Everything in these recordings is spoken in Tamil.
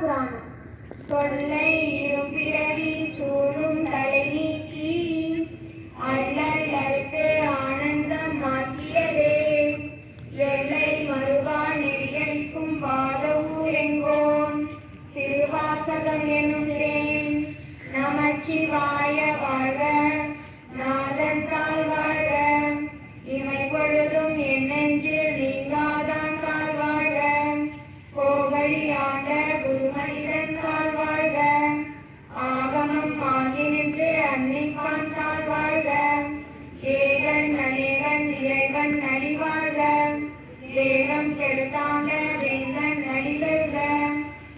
புராணம். தொல்லை இரும்பிறவி சூழும் தலை நீக்கி அல்லல் அறுத்து ஆனந்தம் மாற்றியதே வெள்ளை மருவா நெறியடிக்கும் வாத ஊரெங்கோன் திருவாசகம் எனும் தேன். நமச்சிவாய வாழ்க நாதன் தாழ் வாழ்க இமை பொழுதும் என் நெஞ்சில் நீங்காதான் தாழ் வாழ்க கோவழி ஆண்ட குருமனிதன் தாழ் வாழ்க ஆகமம் ஆகி நின்று அன்னிப்பான் தாழ் வாழ்க ஏகன் அநேகன் இறைவன் அடி வாழ்க தேகம் கெடுத்தாண்ட வேந்தன் அடி வெல்க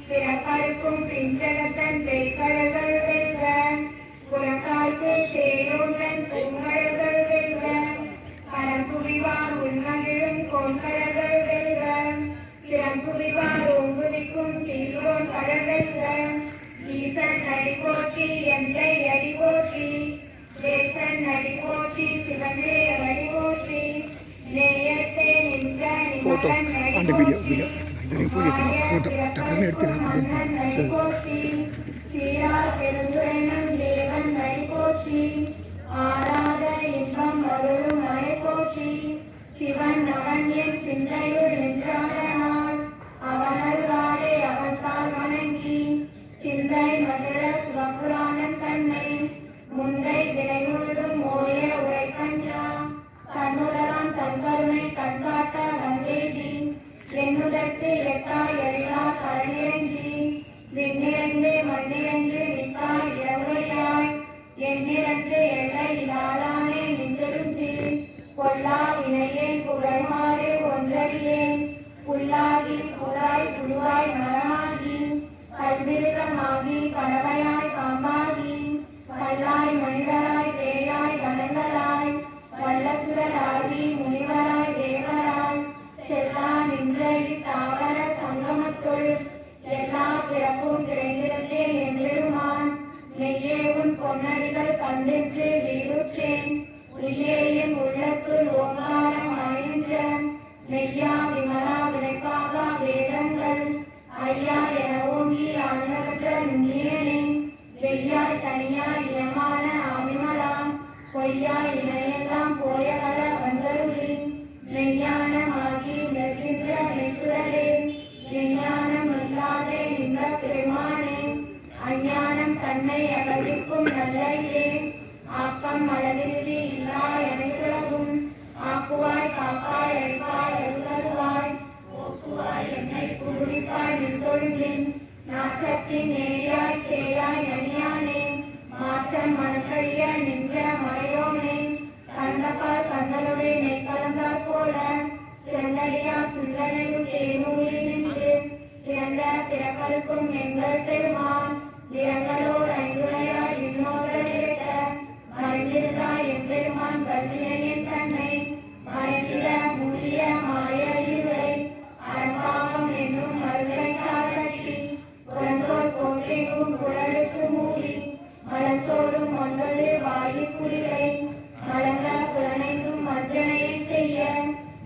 பிறப்பருக்கும் பிஞ்சகத்தன் பேய்கழல்கள் வெல்க புறக்கார்க்கு சேயோன்றன் பூங்கழல்கள் வெல்க பரம்புரிவார் உள்மகிழும் கோண்கழல்கள் வெல்க சிறம்புரிவார் ஓங்குவிக்கும் சீரோன் கடல் வெல்க ஈசன் அடி போற்றி எந்தை அடி போற்றி தேசன் அடி போற்றி சிவனே அடி போற்றி நேயத்தே நின்ற நிமலன் அடி போற்றி சீரார் பெருந்துரைனும் தேவன் அடி போற்றி ஆராத இன்பம் அருளும் மழை போற்றி சிவன் அவன் என் சிந்தையுள் நின்றானால் அவன் அருளாலே அவன் தாள் வணங்கி சிந்தை மதுர சிவபுராணம் தன்னை முந்தை விடை முழுதும் ஓய உரைக்கன்றா தன்னுலகம் தன் கருணை கண்காட்ட வந்தேதி என்னுதற்கு எட்டாய் எழிலா கரணிறங்கி விண்ணிறந்து மண்ணிறந்து நிற்காய் இரவுரையாய் எண்ணிறந்து எல்லை இலாதானே நின்றரும் சீர் பொல்லா வினையேன் புகழ்மாறு ஒன்றறியேன் புல்லாகி புலாய் புழுவாய் மரமாகி கல்விருகமாகி பறவையாய் பாம்பாகி கல்லாய் மனிதராய் பேயாய் கணங்களாய் வல்லசுரராகி முனிவராய் தேவராய் செல்லா நின்ற இத்தாவர சங்கமத்துள் எல்லா பிறப்பும் கிடைந்திருந்தேன் எம்பெருமான் மெய்யே உன் பொன்னடிகள் கண்டின்று வீடுற்றேன் உய்யேயின் உள்ளத்துள் ஓங்காரம் அணின்ற மெய்யா விமலா விளைப்பாகா வேதங்கள் ஐயா என ஓங்கி ஆண்டவற்ற நுண்ணியனே வெய்யாய் தனியாய் இயமான ஆவிமலாம் பொய்யாய் இணையெல்லாம் போயகல வந்தருளி மெய்ஞானமாகி நிற்கின்ற மெய்சுடரே விஞ்ஞானம் இல்லாதே நின்ற பெருமானே அஞ்ஞானம் தன்னை அகழிக்கும் நல்லறிவே ஆக்கம் அளவிருதி இல்லா எனைத்துலகும் ஆக்குவாய் காப்பாய் அழிப்பாய் அருள்வாய் ஓக்குவாய் என்னை குடிப்பாய் நின்றொழுங்கின் நாற்றத்தின் நேயாய் சேயாய் நனியானே மாற்றம் மனக்கழிய நின்ற மறையோனே கந்தப்பால் கந்தனுடைய நெய் கலந்தாற் போல சென்னடியா சுந்தனையும் தேனூரில் நின்று பிறந்த பிறப்பருக்கும் எங்கள் பெருமான் நிறங்களோர் ஐந்துடையாய் விண்ணோர்கள் இருக்க மறைந்திருந்தாய் எம்பெருமான் கல்வினையின் தன்னை மறைந்திட மூடிய மாய இருளை அறப்பாகம் என்னும் மருகை சாரட்டி புறந்தோர் கோட்டைக்கும் குழலுக்கு மூடி மலசோறும் ஒன்பது வாயு குடிலை மலங்க புலனைக்கும் மஞ்சனையை செய்ய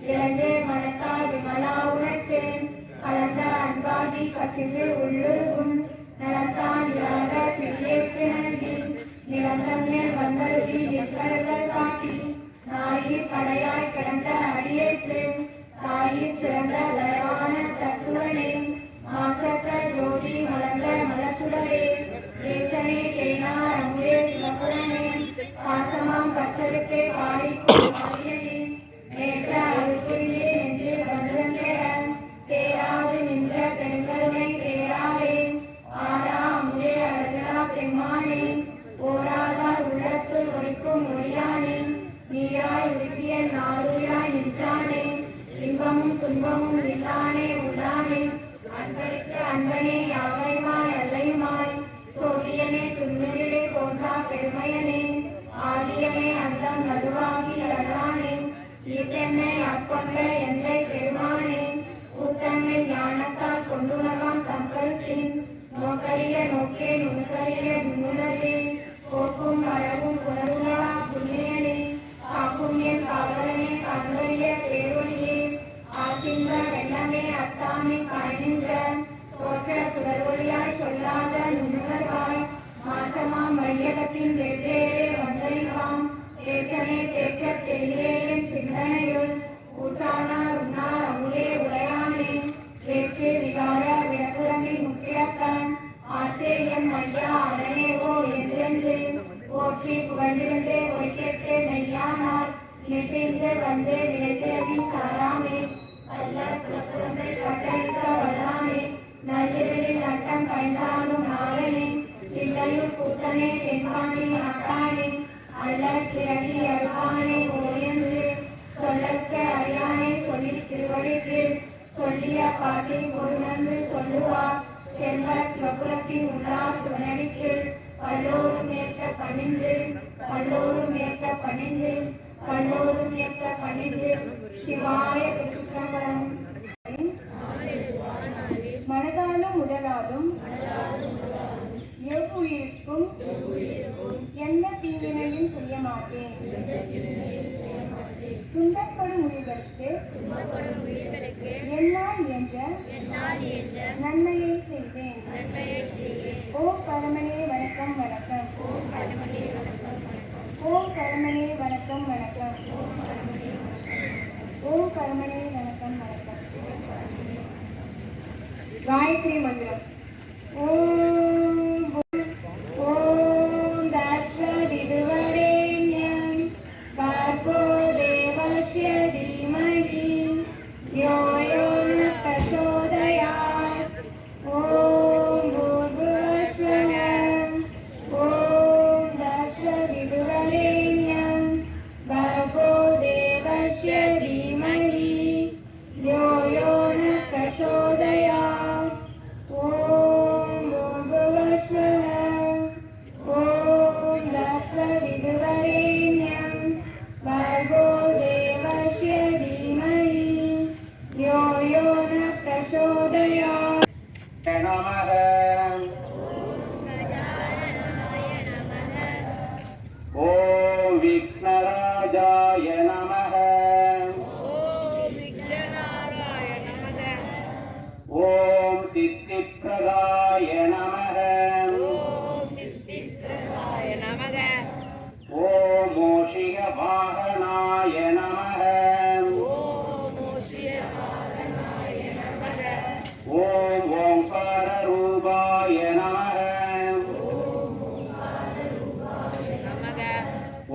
இழந்து மனத்தால் விமலா உனக்கு கலந்த அன்பாகி கசிந்து உள்ளுருகும் நலத்தான் இழந்த சிறியேற்கு நன்றி நிலந்தம் மேல் வந்தருளி நிற்கர்கள் காட்டி நாயிற் கடையாய் கிடந்த அடியேற்று தாயிற் சிறந்த தயவான தத்துவனே மாசற்ற ஜோதி மலர்ந்த மலச்சுடரே தேசனே தேனார் அங்கே சிவபுரனே பாசமாம் கற்றலுக்கே பாடிக்கும் பாடியனே நேச அருக்குள்ளே என்று வந்தம் பெற பேராது நின்ற பெருங்கருணை பேராலே ஆரா அமுதே அழகா பெம்மானே ஓராதார் உள்ளத்துள் ஒழிக்கும் ஒளியானே நீராய் உருப்பிய நாளுயாய் நின்றானே இன்பமும் துன்பமும் இல்லானே உள்ளானே அன்பருக்கு அன்பனே யாவையுமாய் அல்லையுமாய் சோதியனே துன்பத்திலே தோன்றா பெருமையனே ஆதியனே அந்தம் நடுவாகி அழகானே ஈத்தென்னை ஆட்கொண்ட எந்தை பெருமானே கூத்தன்மை ஞானத்தால் கொண்டுணர்வான் தங்கருத்தின் நோக்கரிய நோக்கே நுண்கரிய நுண்ணுணர்வே போக்கும் வரவும் புனருணவா புண்ணியனே காக்கும் என் காவலனே காண்கரிய பேரொழியே ஆற்றின்ற வெள்ளமே அத்தாமை காய்கின்ற தோற்ற சுடரொளியாய் சொல்லாத நுண்ணுணர்வாய் மாற்றமாம் மையகத்தின் வெவ்வேறே வந்தறிவாம் தேற்றனே தேற்றத் தெளியேன் சிந்தனையுள் ஊற்றானார் உன்னார் அமுதே உடையானே ஏற்று விகார விடப்புறமி முக்கியத்தான் ஆச்சேயம் ஐயா அரணேவோ என்றென்று போற்றி புகழ்ந்திருந்தே ஒய்க்கெட்டே நெய்யானார் நெட்டிந்து வந்து நினைத்திரதி சாராமே அல்ல புலப்புறந்தை கட்டளிக்க வல்லாமே நள்ளிரலில் நட்டம் கண்டாலும் நாளனே தில்லையுள் கூத்தனே தென்பாண்டி அத்தானே அல்ல கிழக்கி அழுவானே ஓயன்று சொல்லற்க அறியானே சொல்லி திருவடிக்கு சொல்லிய பாட்டில் ஒருணர்ந்து சொல்லுவார் செல்வ சிவபுரத்தின் உள்ளா சிவனடிக்கீழ் பல்லோரும் ஏற்ற பணிந்து பல்லோரும் ஏற்ற பணிந்து பல்லோரும் ஏற்ற பணிந்து சிவாய சிற்றம்பலம். மனதாலும் உடலாலும் எவ்வுயிருக்கும் எந்த தீவினையும் செய்ய மாட்டேன். துன்பப்படும் உயிர்களுக்கு என்னால் என்ற நன்மையை செய்வேன். ஓ பரமனே வணக்கம் வணக்கம். ஓம் பரமனே வணக்கம் வணக்கம். ஓம் பரமனே வணக்கம் வணக்கம். காயத்ரி மந்திரம். ஓம் ஓம் தத்சவிதுவரேண்யம் பார்கோ தேவஸ்ய தீமஹி யோ யோ ந பிரச்சோதயாத். ஓம் பூர்புவஸ்வः. ஓம் தத்சவிதுவரேண்யம் பார்கோ தேவஸ்ய தீமஹி யோ யோ ந பிரச்சோதயாத். ஓம் பூர்புவஸ்வः. ஓம் தத்சவிதுவரேண்யம் பார்கோ தேவஸ்ய தீமஹி யோ யோ ந பிரச்சோதயாத். நமः. ஓம் விக்னராஜாய நமः. ஓம் சித்திப்பிரதாய நமः. ஓம் மோஷிக வாகனாய நமः. ஓம் ஓங்கார ரூபாய நமः.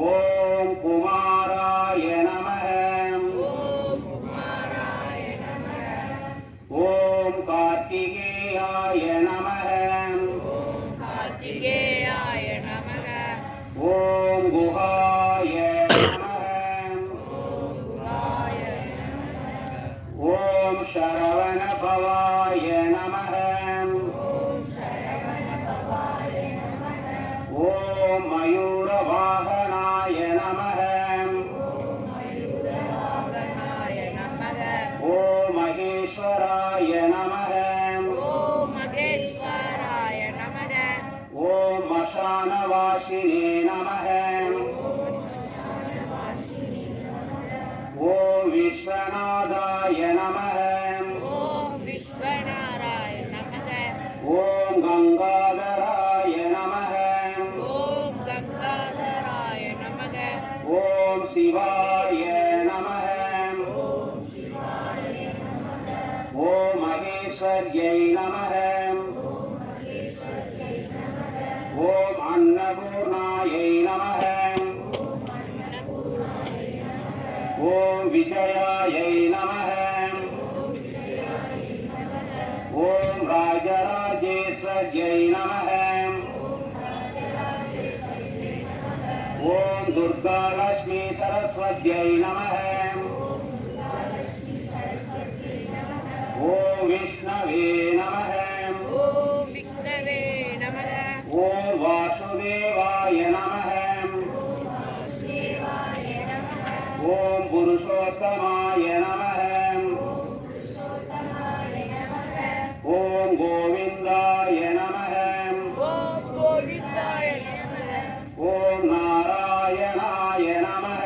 ஓம் குமாராய நமः. ஓம் கார்த்திகேயாய நமः. ஓம் குஹாய நமः. ஓம் சரவண பவாய நமः. ஓம் மயூர வாகனாய நமः. ஓம் மகேஸ்வராய நமः. ஓம் மசானவாசினே நமः. ஓம் விஸ்வநாதாய நமः. ஓம் கங்காதராய நமः. ஓம் சிவாய நமः. ஓம் மகேஸ்வர்யை நமः. ஓம் அன்னபூர்ணாயை நமः. ஓம் விஜயாயை நமः. ஓம் ராஜராஜேஸ்வர்யை நமः. ஓம் துர்கா லக்ஷ்மி சரஸ்வத்யை நமः. ஓம் விஷ்ணவே நமः. ஓம் வாசுதேவாய நமः. ஓம் புருஷோத்தமாய நமः. ஓம் கோவிந்தாய நமः. ஓம் நாராயணாய நமः.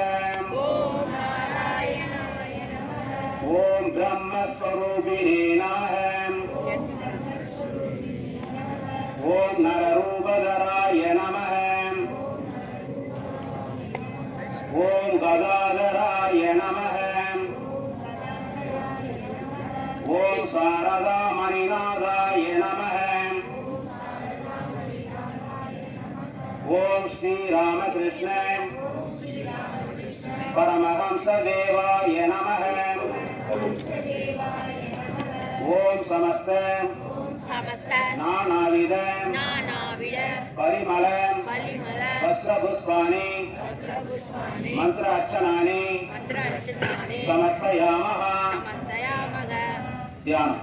ஓம் பிரம்மஸ்வரூபிணே நமः. ஓம் நரரூபதராய நமः ஓம் கதாதராய நமः ஓம் சாரதா மணிநாதாய நமः ஓம் ஸ்ரீராமகிருஷ்ண परमहंसदेवाय नमः ओम समस्त नानाविध परिमल पत्रपुष्पाणि मंत्र अर्चनानि समर्पयामः ध्यान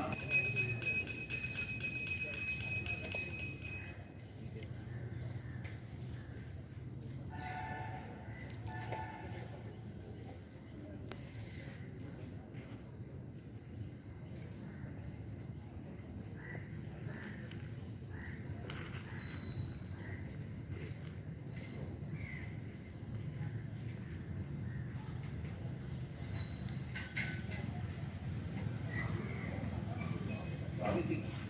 Thank you.